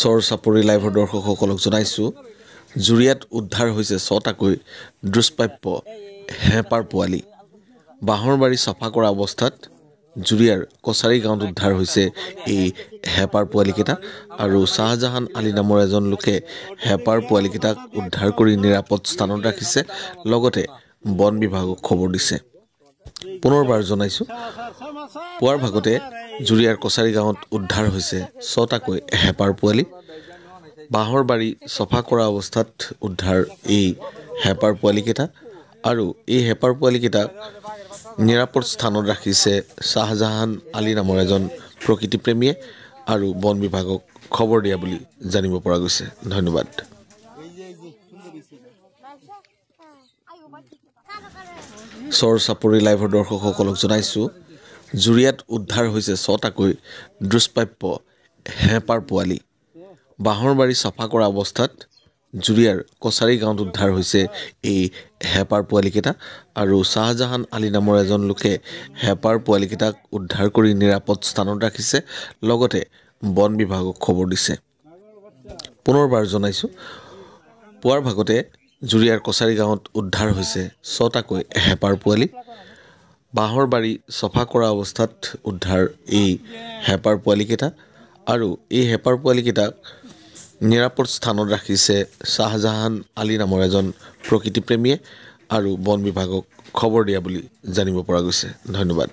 চৰ চাপৰি লাইভৰ দৰ্শকসকলক জনাইছোঁ জুৰিয়াত উদ্ধাৰ হৈছে ৬টাকৈ দুষ্প্ৰাপ্য হেঁপাৰ পোৱালি। বাঁহৰ বাৰী চফা কৰা অৱস্থাত জুৰিয়াৰ কছাৰী গাঁৱত উদ্ধাৰ হৈছে এই হেঁপাৰ পোৱালিকেইটা আৰু শ্বাহজাহান আলী নামৰ এজন লোকে হেঁপাৰ পোৱালিকেইটাক উদ্ধাৰ কৰি নিৰাপদ স্থানত ৰাখিছে, লগতে বন বিভাগক খবৰ দিছে। পুনৰবাৰ জনাইছোঁ, পুৱাৰ ভাগতে জুৰিয়াৰ কছাৰী গাঁৱত উদ্ধাৰ হৈছে ৬টাকৈ হেঁপাৰ পোৱালি। বাঁহৰ বাৰী চফা কৰা অৱস্থাত উদ্ধাৰ এই হেঁপাৰ পোৱালিকেইটা আৰু এই হেঁপাৰ পোৱালিকেইটাক নিৰাপদ স্থানত ৰাখিছে শ্বাহজাহান আলী নামৰ এজন প্ৰকৃতিপ্ৰেমীয়ে আৰু বন বিভাগক খবৰ দিয়া বুলি জানিব পৰা গৈছে। ধন্যবাদ। চৰ চাপৰি লাইভৰ দৰ্শকসকলক জনাইছোঁ জুৰিয়াত উদ্ধাৰ হৈছে ৬টাকৈ দুষ্প্ৰাপ্য হেঁপাৰ পোৱালি। বাঁহৰ বাৰী চফা কৰা অৱস্থাত জুৰিয়াৰ কছাৰী গাঁৱত উদ্ধাৰ হৈছে এই হেঁপাৰ পোৱালিকেইটা আৰু শ্বাহজাহান আলী নামৰ এজন লোকে হেঁপাৰ পোৱালিকেইটাক উদ্ধাৰ কৰি নিৰাপদ স্থানত ৰাখিছে, লগতে বন বিভাগক খবৰ দিছে। পুনৰবাৰ জনাইছোঁ, পুৱাৰ ভাগতে জুৰিয়াৰ কছাৰী গাঁৱত উদ্ধাৰ হৈছে ৬টাকৈ হেঁপাৰ পোৱালি। বাঁহৰ বাৰী চফা কৰা অৱস্থাত উদ্ধাৰ এই হেঁপাৰ পোৱালিকেইটা আৰু এই হেঁপাৰ পোৱালিকেইটাক নিৰাপদ স্থানত ৰাখিছে শ্বাহজাহান আলী নামৰ এজন প্ৰকৃতিপ্ৰেমীয়ে আৰু বন বিভাগক খবৰ দিয়া বুলি জানিব পৰা গৈছে। ধন্যবাদ।